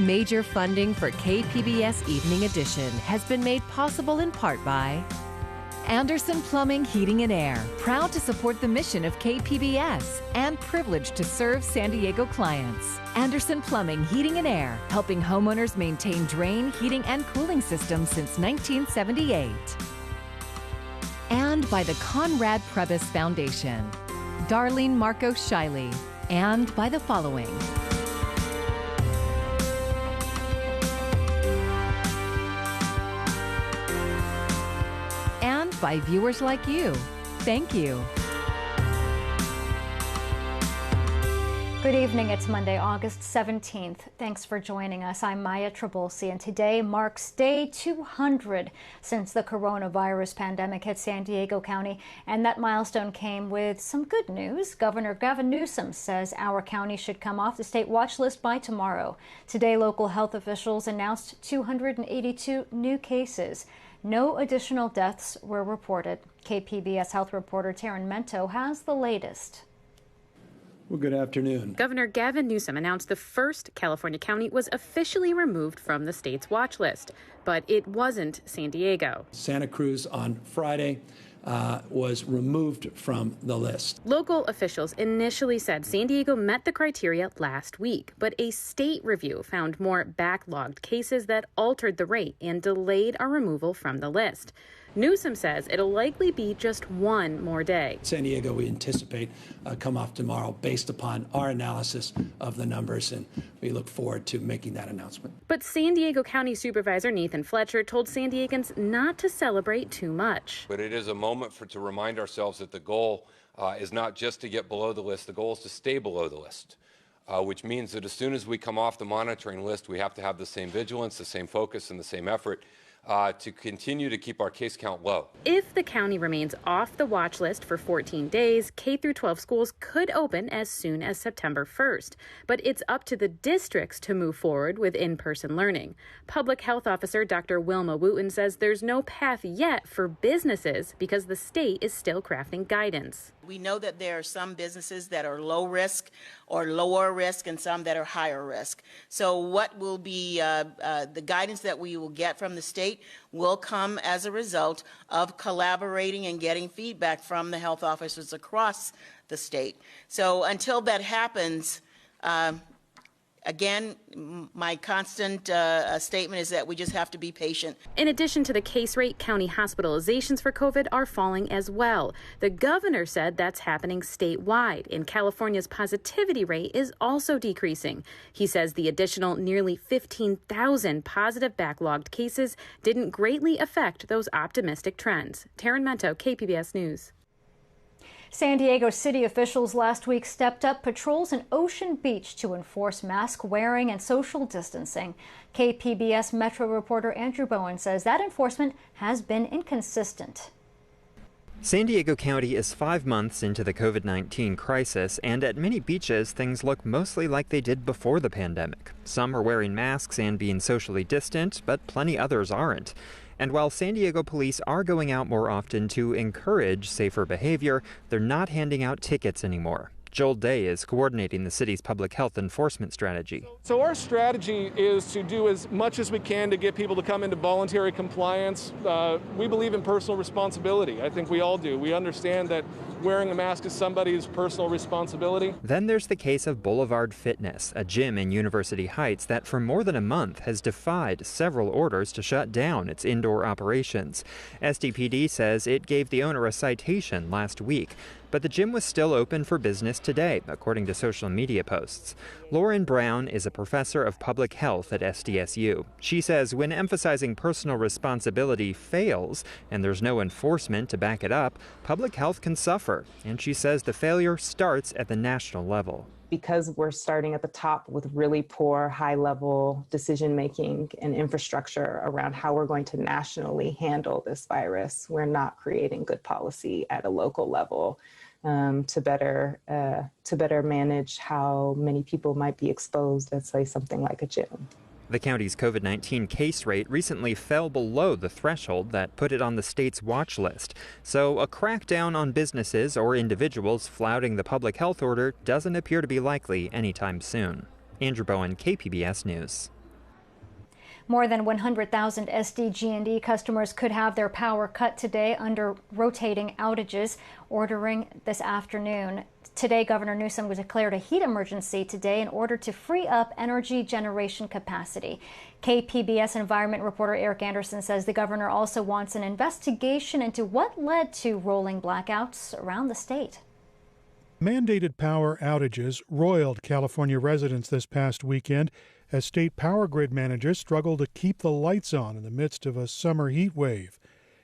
Major funding for KPBS Evening Edition has been made possible in part by Anderson Plumbing, Heating and Air, proud to support the mission of KPBS and privileged to serve San Diego clients. Anderson Plumbing, Heating and Air, helping homeowners maintain drain, heating, and cooling systems since 1978. And by the Conrad Prebys Foundation, Darlene Marco Shiley, and by the following. And by viewers like you. Thank you. Good evening. It's Monday, August 17th. Thanks for joining us. I'm Maya Trabolsi, and today marks day 200 since the coronavirus pandemic hit San Diego County. And that milestone came with some good news. Governor Gavin Newsom says our county should come off the state watch list by tomorrow. Today, local health officials announced 282 new cases. No additional deaths were reported. KPBS health reporter Taryn Mento has the latest. Well, good afternoon. Governor Gavin Newsom announced the first California county was officially removed from the state's watch list, but it wasn't San Diego. Santa Cruz on Friday was removed from the list. Local officials initially said San Diego met the criteria last week, but a state review found more backlogged cases that altered the rate and delayed our removal from the list. Newsom says it'll likely be just one more day. San Diego, we anticipate come off tomorrow based upon our analysis of the numbers, and we look forward to making that announcement. But San Diego County Supervisor Nathan Fletcher told San Diegans not to celebrate too much. But it is a moment to remind ourselves that the goal is not just to get below the list, the goal is to stay below the list. Which means that as soon as we come off the monitoring list, we have to have the same vigilance, the same focus, and the same effort to continue to keep our case count low. If the county remains off the watch list for 14 days, K-12 schools could open as soon as September 1st. But it's up to the districts to move forward with in-person learning. Public Health Officer Dr. Wilma Wooten says there's no path yet for businesses because the state is still crafting guidance. We know that there are some businesses that are low risk or lower risk and some that are higher risk. So what will be the guidance that we will get from the state will come as a result of collaborating and getting feedback from the health officers across the state. So until that happens, again, my constant statement is that we just have to be patient. In addition to the case rate, county hospitalizations for COVID are falling as well. The governor said that's happening statewide, and California's positivity rate is also decreasing. He says the additional nearly 15,000 positive backlogged cases didn't greatly affect those optimistic trends. Taryn Mento, KPBS News. San Diego city officials last week stepped up patrols in Ocean Beach to enforce mask wearing and social distancing. KPBS Metro reporter Andrew Bowen says that enforcement has been inconsistent. San Diego County is 5 months into the COVID-19 crisis, and at many beaches, things look mostly like they did before the pandemic. Some are wearing masks and being socially distant, but plenty others aren't. And while San Diego police are going out more often to encourage safer behavior, they're not handing out tickets anymore. Joel Day is coordinating the city's public health enforcement strategy. So our strategy is to do as much as we can to get people to come into voluntary compliance. We believe in personal responsibility. I think we all do. We understand that wearing a mask is somebody's personal responsibility. Then there's the case of Boulevard Fitness, a gym in University Heights that for more than a month has defied several orders to shut down its indoor operations. SDPD says it gave the owner a citation last week. But the gym was still open for business today, according to social media posts. Lauren Brown is a professor of public health at SDSU. She says when emphasizing personal responsibility fails and there's no enforcement to back it up, public health can suffer. And she says the failure starts at the national level. Because we're starting at the top with really poor high-level decision-making and infrastructure around how we're going to nationally handle this virus, we're not creating good policy at a local level to better manage how many people might be exposed at, say, something like a gym. The county's COVID-19 case rate recently fell below the threshold that put it on the state's watch list. So a crackdown on businesses or individuals flouting the public health order doesn't appear to be likely anytime soon. Andrew Bowen, KPBS News. More than 100,000 SDG&E customers could have their power cut today under rotating outages, ordering this afternoon. Today, Governor Newsom declared a heat emergency today in order to free up energy generation capacity. KPBS environment reporter Eric Anderson says the governor also wants an investigation into what led to rolling blackouts around the state. Mandated power outages roiled California residents this past weekend as state power grid managers struggle to keep the lights on in the midst of a summer heat wave.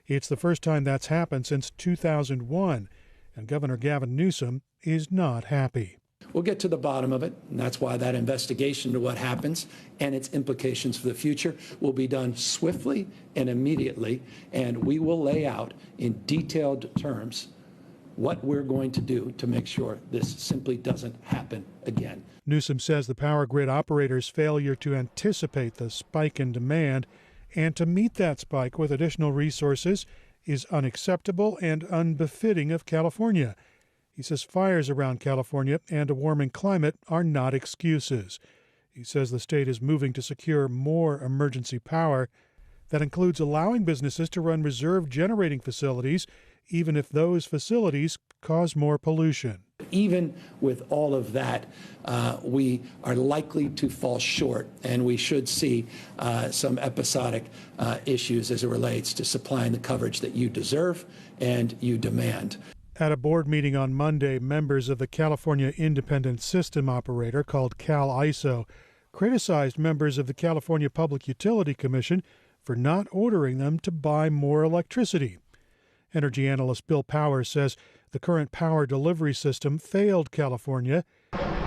It's the first time that's happened since 2001, and Governor Gavin Newsom is not happy. We'll get to the bottom of it, and that's why that investigation into what happens and its implications for the future will be done swiftly and immediately, and we will lay out in detailed terms what we're going to do to make sure this simply doesn't happen again. Newsom says the power grid operators' failure to anticipate the spike in demand and to meet that spike with additional resources is unacceptable and unbefitting of California. He says fires around California and a warming climate are not excuses. He says the state is moving to secure more emergency power. That includes allowing businesses to run reserve generating facilities, even if those facilities cause more pollution. Even with all of that, we are likely to fall short, and we should see some episodic issues as it relates to supplying the coverage that you deserve and you demand. At a board meeting on Monday, members of the California Independent System Operator, called CAISO, criticized members of the California Public Utility Commission for not ordering them to buy more electricity. Energy analyst Bill Powers says the current power delivery system failed California.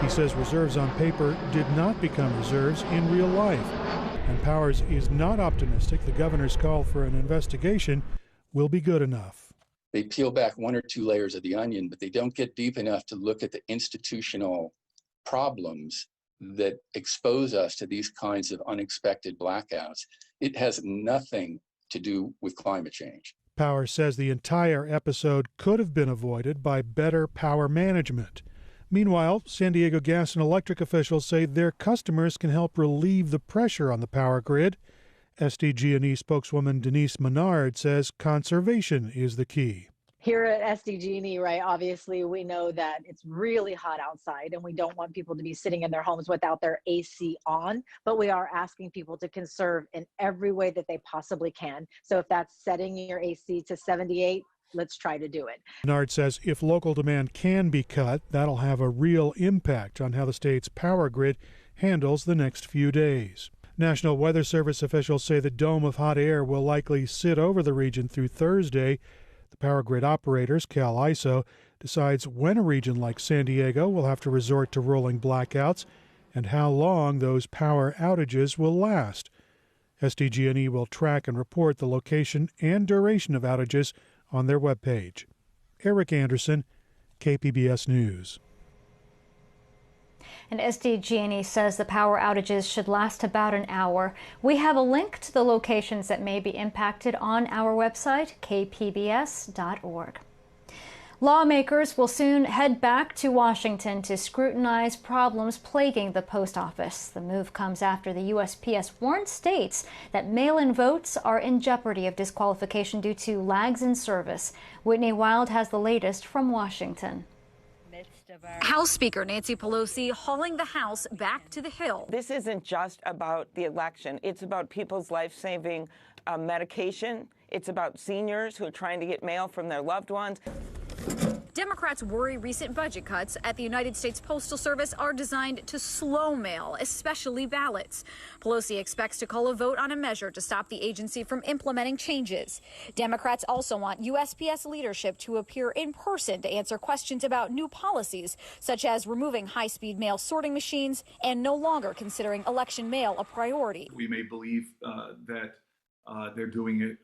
He says reserves on paper did not become reserves in real life. And Powers is not optimistic the governor's call for an investigation will be good enough. They peel back one or two layers of the onion, but they don't get deep enough to look at the institutional problems that expose us to these kinds of unexpected blackouts. It has nothing to do with climate change. Powers says the entire episode could have been avoided by better power management. Meanwhile, San Diego Gas and Electric officials say their customers can help relieve the pressure on the power grid. SDG&E spokeswoman Denise Menard says conservation is the key. Here at SDG&E, right, obviously we know that it's really hot outside and we don't want people to be sitting in their homes without their AC on, but we are asking people to conserve in every way that they possibly can. So if that's setting your AC to 78, let's try to do it. Menard says if local demand can be cut, that'll have a real impact on how the state's power grid handles the next few days. National Weather Service officials say the dome of hot air will likely sit over the region through Thursday. The power grid operators, CAISO, decides when a region like San Diego will have to resort to rolling blackouts and how long those power outages will last. SDG&E will track and report the location and duration of outages on their webpage. Eric Anderson, KPBS News. And SDG&E says the power outages should last about an hour. We have a link to the locations that may be impacted on our website, kpbs.org. Lawmakers will soon head back to Washington to scrutinize problems plaguing the post office. The move comes after the USPS warned states that mail-in votes are in jeopardy of disqualification due to lags in service. Whitney Wild has the latest from Washington. House Speaker Nancy Pelosi hauling the House back to the Hill. This isn't just about the election. It's about people's life-saving medication. It's about seniors who are trying to get mail from their loved ones. Democrats worry recent budget cuts at the United States Postal Service are designed to slow mail, especially ballots. Pelosi expects to call a vote on a measure to stop the agency from implementing changes. Democrats also want USPS leadership to appear in person to answer questions about new policies, such as removing high-speed mail sorting machines and no longer considering election mail a priority. We may believe that they're doing it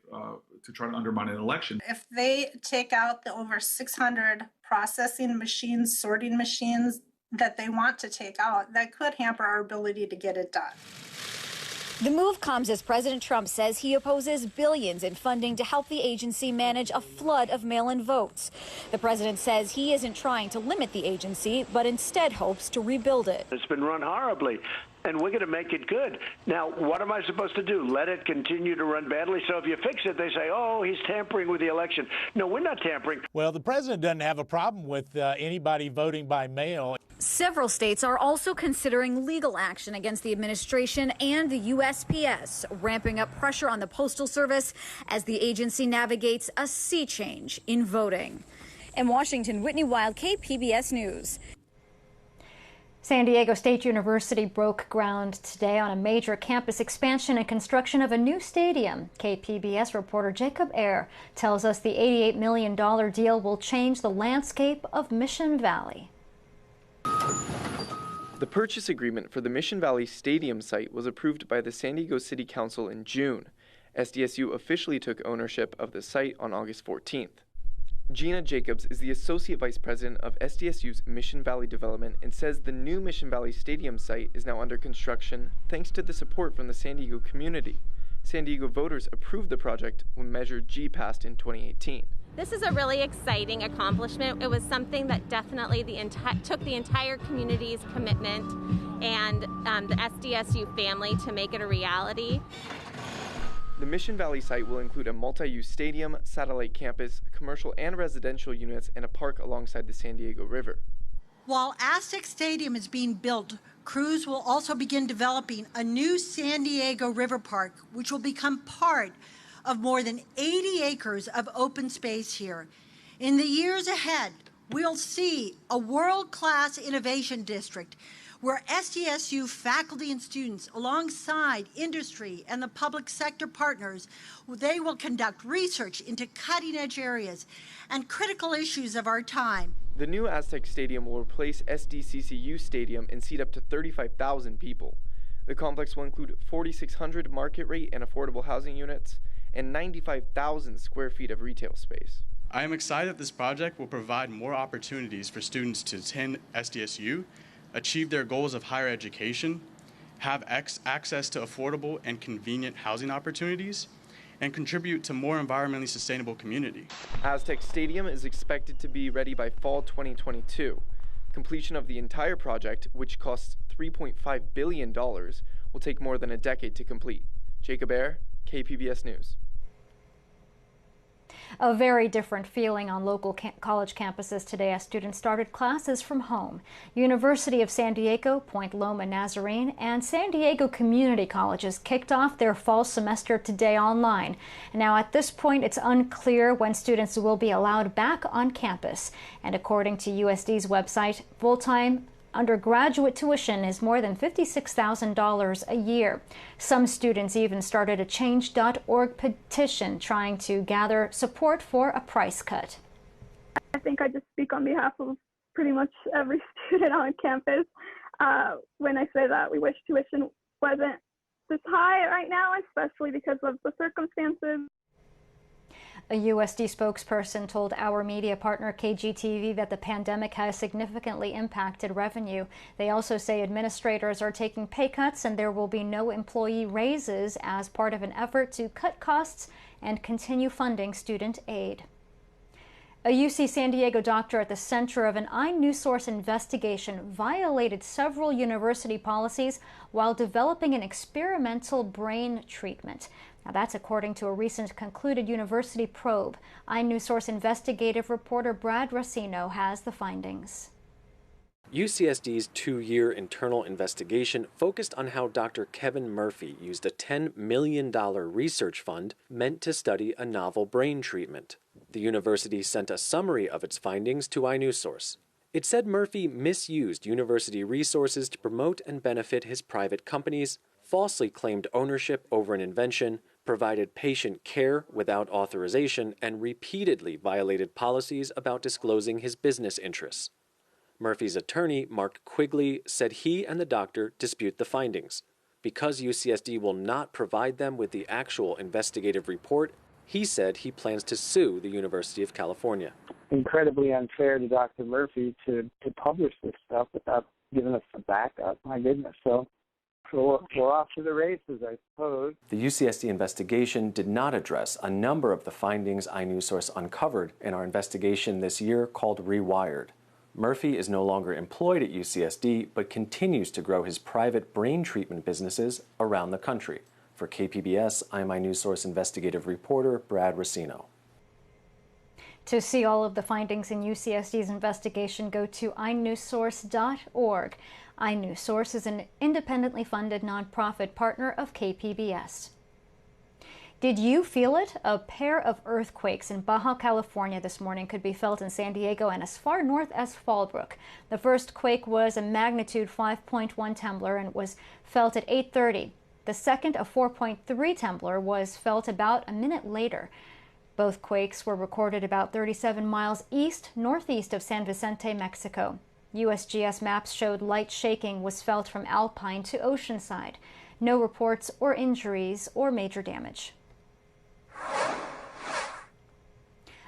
to try to undermine an election. If they take out the over 600 processing machines, sorting machines that they want to take out, that could hamper our ability to get it done. The move comes as President Trump says he opposes billions in funding to help the agency manage a flood of mail-in votes. The president says he isn't trying to limit the agency, but instead hopes to rebuild it. It's been run horribly. and we're going to make it good. Now, what am I supposed to do? Let it continue to run badly? So if you fix it, they say, oh, he's tampering with the election. No, we're not tampering. Well, the president doesn't have a problem with anybody voting by mail. Several states are also considering legal action against the administration and the USPS, ramping up pressure on the Postal Service as the agency navigates a sea change in voting. In Washington, Whitney Wild, KPBS News. San Diego State University broke ground today on a major campus expansion and construction of a new stadium. KPBS reporter Jacob Ayer tells us the $88 million deal will change the landscape of Mission Valley. The purchase agreement for the Mission Valley Stadium site was approved by the San Diego City Council in June. SDSU officially took ownership of the site on August 14th. Gina Jacobs is the Associate Vice President of SDSU's Mission Valley Development and says the new Mission Valley Stadium site is now under construction thanks to the support from the San Diego community. San Diego voters approved the project when Measure G passed in 2018. This is a really exciting accomplishment. It was something that definitely took the entire community's commitment and the SDSU family to make it a reality. The Mission Valley site will include a multi-use stadium, satellite campus, commercial and residential units, and a park alongside the San Diego River. While Aztec Stadium is being built, crews will also begin developing a new San Diego River Park, which will become part of more than 80 acres of open space here. In the years ahead, we'll see a world-class innovation district where SDSU faculty and students, alongside industry and the public sector partners, they will conduct research into cutting-edge areas and critical issues of our time. The new Aztec Stadium will replace SDCCU Stadium and seat up to 35,000 people. The complex will include 4,600 market rate and affordable housing units and 95,000 square feet of retail space. I am excited that this project will provide more opportunities for students to attend SDSU, achieve their goals of higher education, have access to affordable and convenient housing opportunities, and contribute to more environmentally sustainable community. Aztec Stadium is expected to be ready by fall 2022. Completion of the entire project, which costs $3.5 billion, will take more than a decade to complete. Jacob Ayer, KPBS News. A very different feeling on local college campuses today as students started classes from home. University of San Diego, Point Loma Nazarene, and San Diego Community Colleges kicked off their fall semester today online. Now at this point, it's unclear when students will be allowed back on campus. And according to USD's website, full-time undergraduate tuition is more than $56,000 a year. Some students even started a Change.org petition trying to gather support for a price cut. I think I just speak on behalf of pretty much every student on campus when I say that we wish tuition wasn't this high right now, especially because of the circumstances. A USD spokesperson told our media partner KGTV that the pandemic has significantly impacted revenue. They also say administrators are taking pay cuts and there will be no employee raises as part of an effort to cut costs and continue funding student aid. A UC San Diego doctor at the center of an iNewsSource investigation violated several university policies while developing an experimental brain treatment. Now, that's according to a recent concluded university probe. iNewsSource investigative reporter Brad Racino has the findings. UCSD's two-year internal investigation focused on how Dr. Kevin Murphy used a $10 million research fund meant to study a novel brain treatment. The university sent a summary of its findings to iNewsSource. It said Murphy misused university resources to promote and benefit his private companies, falsely claimed ownership over an invention, provided patient care without authorization, and repeatedly violated policies about disclosing his business interests. Murphy's attorney, Mark Quigley, said he and the doctor dispute the findings. Because UCSD will not provide them with the actual investigative report, he said he plans to sue the University of California. Incredibly unfair to Dr. Murphy to publish this stuff without giving us the backup. My goodness. So we're off to the races, I suppose. The UCSD investigation did not address a number of the findings iNewsSource uncovered in our investigation this year called Rewired. Murphy is no longer employed at UCSD, but continues to grow his private brain treatment businesses around the country. For KPBS, I'm iNewsSource investigative reporter Brad Racino. To see all of the findings in UCSD's investigation, go to inewssource.org. iNewsSource is an independently funded nonprofit partner of KPBS. Did you feel it? A pair of earthquakes in Baja California this morning could be felt in San Diego and as far north as Fallbrook. The first quake was a magnitude 5.1 Templar and was felt at 8:30. The second, a 4.3 Templar, was felt about a minute later. Both quakes were recorded about 37 miles northeast of San Vicente, Mexico. USGS maps showed light shaking was felt from Alpine to Oceanside. No reports or injuries or major damage.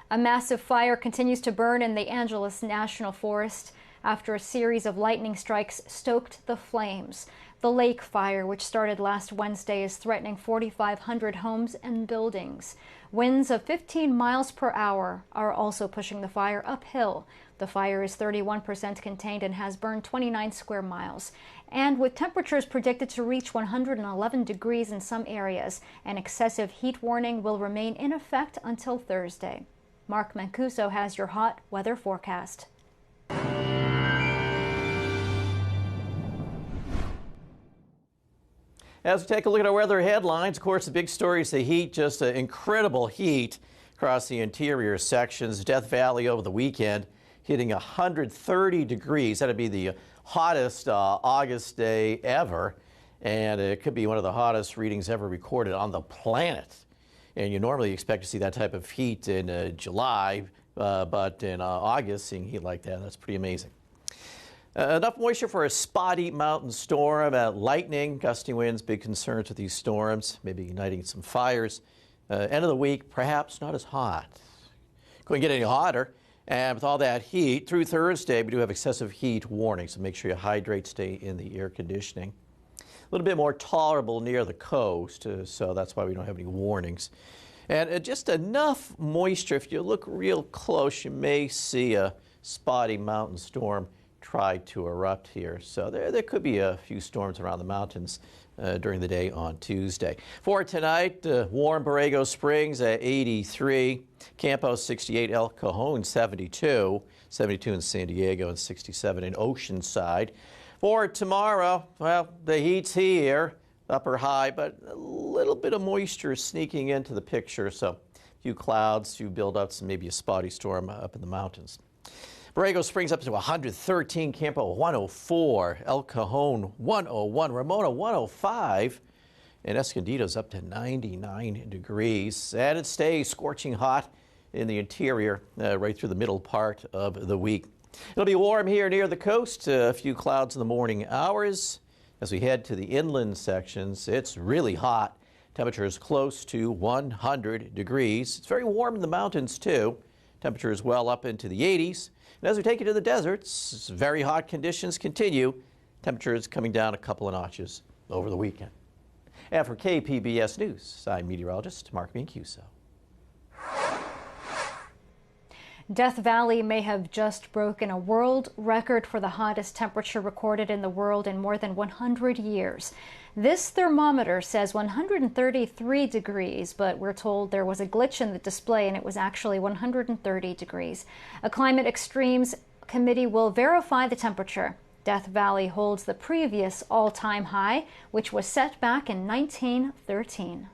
A massive fire continues to burn in the Angeles National Forest after a series of lightning strikes stoked the flames. The lake fire, which started last Wednesday, is threatening 4,500 homes and buildings. Winds of 15 miles per hour are also pushing the fire uphill. The fire is 31% contained and has burned 29 square miles. And with temperatures predicted to reach 111 degrees in some areas, an excessive heat warning will remain in effect until Thursday. Mark Mancuso has your hot weather forecast. As we take a look at our weather headlines, of course, the big story is the heat, just incredible heat across the interior sections. Death Valley over the weekend hitting 130 degrees. That'd be the hottest August day ever, and it could be one of the hottest readings ever recorded on the planet. And you normally expect to see that type of heat in July, but in August, seeing heat like that, that's pretty amazing. Enough moisture for a spotty mountain storm. Lightning, gusty winds, big concerns with these storms, maybe igniting some fires. End of the week, perhaps not as hot. Couldn't get any hotter. And with all that heat, through Thursday, we do have excessive heat warnings, so make sure you hydrate, stay in the air conditioning. A little bit more tolerable near the coast, so that's why we don't have any warnings. And just enough moisture, if you look real close, you may see a spotty mountain storm try to erupt here. So there could be a few storms around the mountains during the day on Tuesday. For tonight, warm Borrego Springs at 83, Campo 68, El Cajon 72, 72 in San Diego and 67 in Oceanside. For tomorrow, well, the heat's here, upper high, but a little bit of moisture sneaking into the picture, so a few clouds to build up some maybe a spotty storm up in the mountains. Borrego Springs up to 113, Campo 104, El Cajon 101, Ramona 105, and Escondido's up to 99 degrees. And it stays scorching hot in the interior right through the middle part of the week. It'll be warm here near the coast, a few clouds in the morning hours. As we head to the inland sections, it's really hot. Temperatures close to 100 degrees. It's very warm in the mountains, too. Temperatures well up into the 80s. And as we take you to the deserts, very hot conditions continue. Temperatures coming down a couple of notches over the weekend. And for KPBS News, I'm meteorologist Mark Mancuso. Death Valley may have just broken a world record for the hottest temperature recorded in the world in more than 100 years. This thermometer says 133 degrees, but we're told there was a glitch in the display and it was actually 130 degrees. A climate extremes committee will verify the temperature. Death Valley holds the previous all-time high, which was set back in 1913.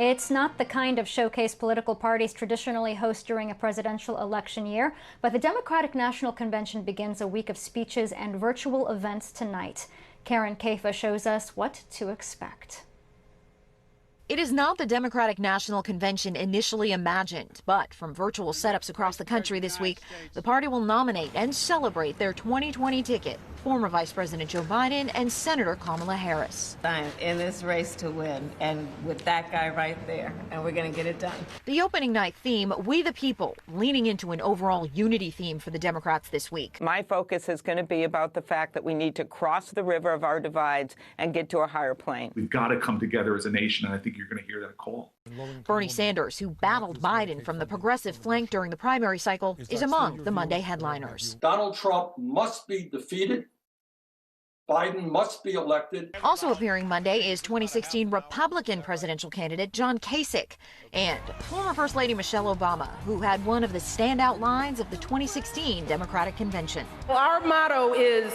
It's not the kind of showcase political parties traditionally host during a presidential election year, but the Democratic National Convention begins a week of speeches and virtual events tonight. Karen Kaifa shows us what to expect. It is not the Democratic National Convention initially imagined, but from virtual setups across the country this week, the party will nominate and celebrate their 2020 ticket, former Vice President Joe Biden and Senator Kamala Harris. I'm in this race to win, and with that guy right there, and we're going to get it done. The opening night theme, We the People, leaning into an overall unity theme for the Democrats this week. My focus is going to be about the fact that we need to cross the river of our divides and get to a higher plane. We've got to come together as a nation, and I think you're going to hear that call. Bernie Sanders, who battled Biden from the progressive flank during the primary cycle, is among the Monday headliners. Donald Trump must be defeated. Biden must be elected. Also appearing Monday is 2016 Republican presidential candidate John Kasich and former First Lady Michelle Obama, who had one of the standout lines of the 2016 Democratic Convention. Well, our motto is,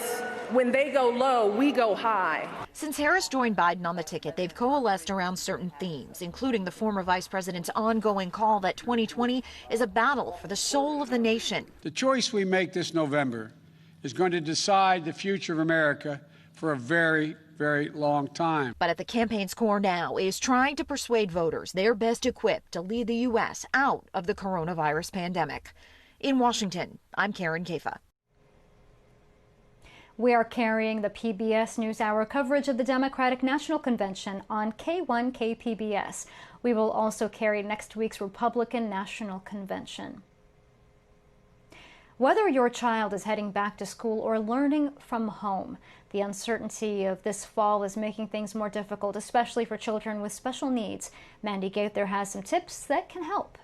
when they go low, we go high. Since Harris joined Biden on the ticket, they've coalesced around certain themes, including the former vice president's ongoing call that 2020 is a battle for the soul of the nation. The choice we make this November is going to decide the future of America for a very, very long time. But at the campaign's core now is trying to persuade voters they're best equipped to lead the U.S. out of the coronavirus pandemic. In Washington, I'm Karen Kafa. We are carrying the PBS NewsHour coverage of the Democratic National Convention on K1 KPBS. We will also carry next week's Republican National Convention. Whether your child is heading back to school or learning from home, the uncertainty of this fall is making things more difficult, especially for children with special needs. Mandy Gaither has some tips that can help.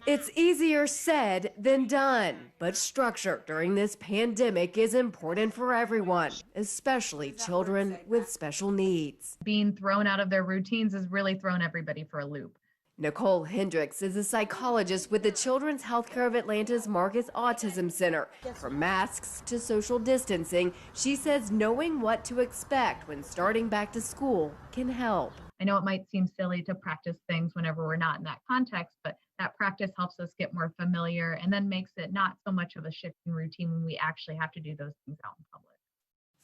It's easier said than done, but structure during this pandemic is important for everyone, especially children with special needs. Being thrown out of their routines has really thrown everybody for a loop. Nicole Hendricks is a psychologist with the Children's Healthcare of Atlanta's Marcus Autism Center. From masks to social distancing, she says knowing what to expect when starting back to school can help. I know it might seem silly to practice things whenever we're not in that context, but that practice helps us get more familiar and then makes it not so much of a shift in routine when we actually have to do those things out in public.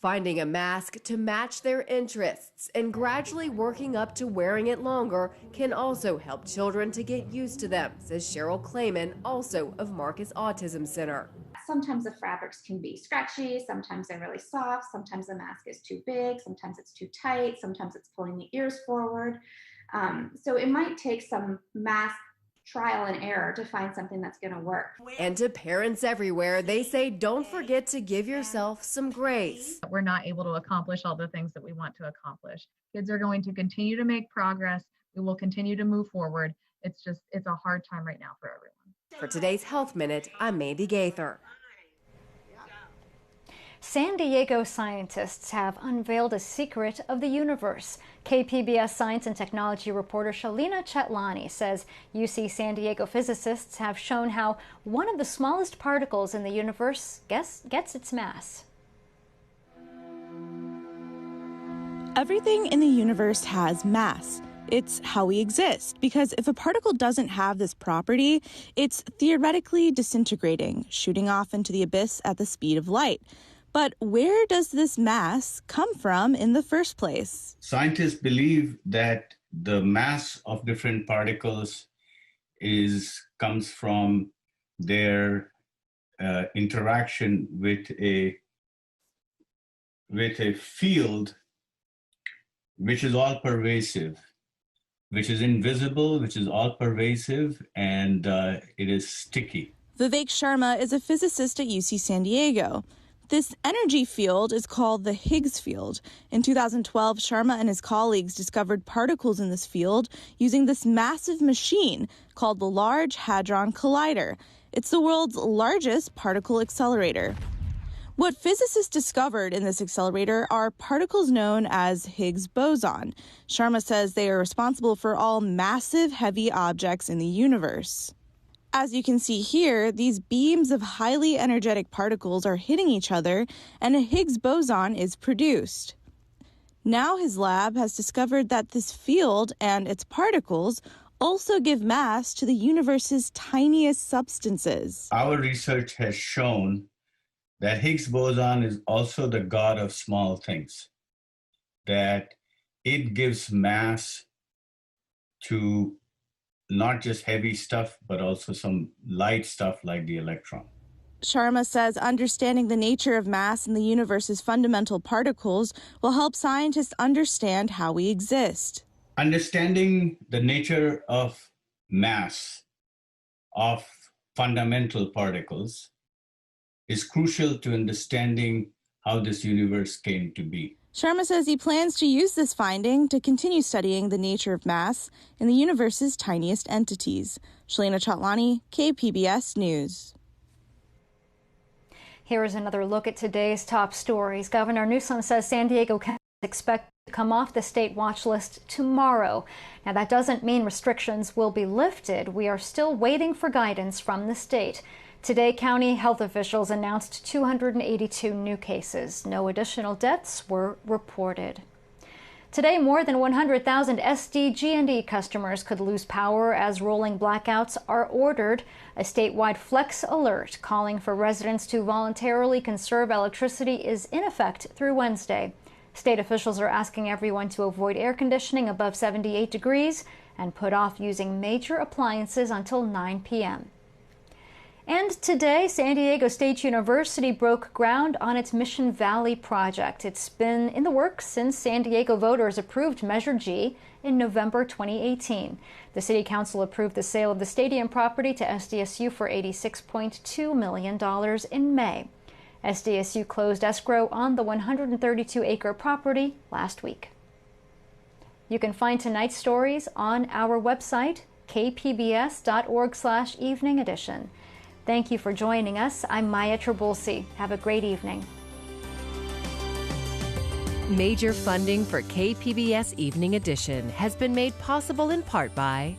Finding a mask to match their interests and gradually working up to wearing it longer can also help children to get used to them, says Cheryl Clayman, also of Marcus Autism Center. Sometimes the fabrics can be scratchy, sometimes they're really soft, sometimes the mask is too big, sometimes it's too tight, sometimes it's pulling the ears forward. So it might take some mask trial and error to find something that's going to work. And to parents everywhere, they say don't forget to give yourself some grace. We're not able to accomplish all the things that we want to accomplish. Kids are going to continue to make progress. We will continue to move forward. It's a hard time right now for everyone. For today's Health Minute, I'm Mandy Gaither. San Diego scientists have unveiled a secret of the universe. KPBS science and technology reporter Shalina Chetlani says UC San Diego physicists have shown how one of the smallest particles in the universe gets its mass. Everything in the universe has mass. It's how we exist, because if a particle doesn't have this property, it's theoretically disintegrating, shooting off into the abyss at the speed of light. But where does this mass come from in the first place? Scientists believe that the mass of different particles comes from their interaction with a field which is all pervasive, which is invisible, which is all pervasive, and it is sticky. Vivek Sharma is a physicist at UC San Diego. This energy field is called the Higgs field. In 2012, Sharma and his colleagues discovered particles in this field using this massive machine called the Large Hadron Collider. It's the world's largest particle accelerator. What physicists discovered in this accelerator are particles known as Higgs boson. Sharma says they are responsible for all massive, heavy objects in the universe. As you can see here, these beams of highly energetic particles are hitting each other, and a Higgs boson is produced. Now his lab has discovered that this field and its particles also give mass to the universe's tiniest substances. Our research has shown that Higgs boson is also the god of small things, that it gives mass to not just heavy stuff, but also some light stuff like the electron. Sharma says understanding the nature of mass and the universe's fundamental particles will help scientists understand how we exist. Understanding the nature of mass, of fundamental particles, is crucial to understanding how this universe came to be. Sharma says he plans to use this finding to continue studying the nature of mass in the universe's tiniest entities. Shalina Chatlani, KPBS News. Here is another look at today's top stories. Governor Newsom says San Diego can expect to come off the state watch list tomorrow. Now, that doesn't mean restrictions will be lifted. We are still waiting for guidance from the state. Today, county health officials announced 282 new cases. No additional deaths were reported. Today, more than 100,000 SDG&E customers could lose power as rolling blackouts are ordered. A statewide flex alert calling for residents to voluntarily conserve electricity is in effect through Wednesday. State officials are asking everyone to avoid air conditioning above 78 degrees and put off using major appliances until 9 p.m. And today, San Diego State University broke ground on its Mission Valley project. It's been in the works since San Diego voters approved Measure G in November 2018. The City Council approved the sale of the stadium property to SDSU for $86.2 million in May. SDSU closed escrow on the 132-acre property last week. You can find tonight's stories on our website, kpbs.org/evening edition. Thank you for joining us. I'm Maya Trabulsi. Have a great evening. Major funding for KPBS Evening Edition has been made possible in part by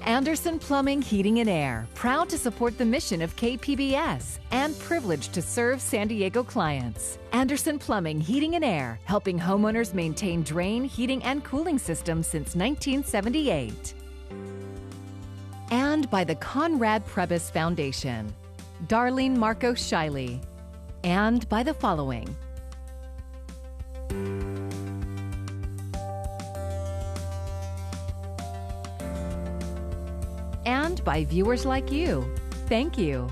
Anderson Plumbing, Heating and Air, proud to support the mission of KPBS and privileged to serve San Diego clients. Anderson Plumbing, Heating and Air, helping homeowners maintain drain, heating, and cooling systems since 1978. And by the Conrad Prebys Foundation, Darlene Marco Shiley, and by the following. And by viewers like you. Thank you.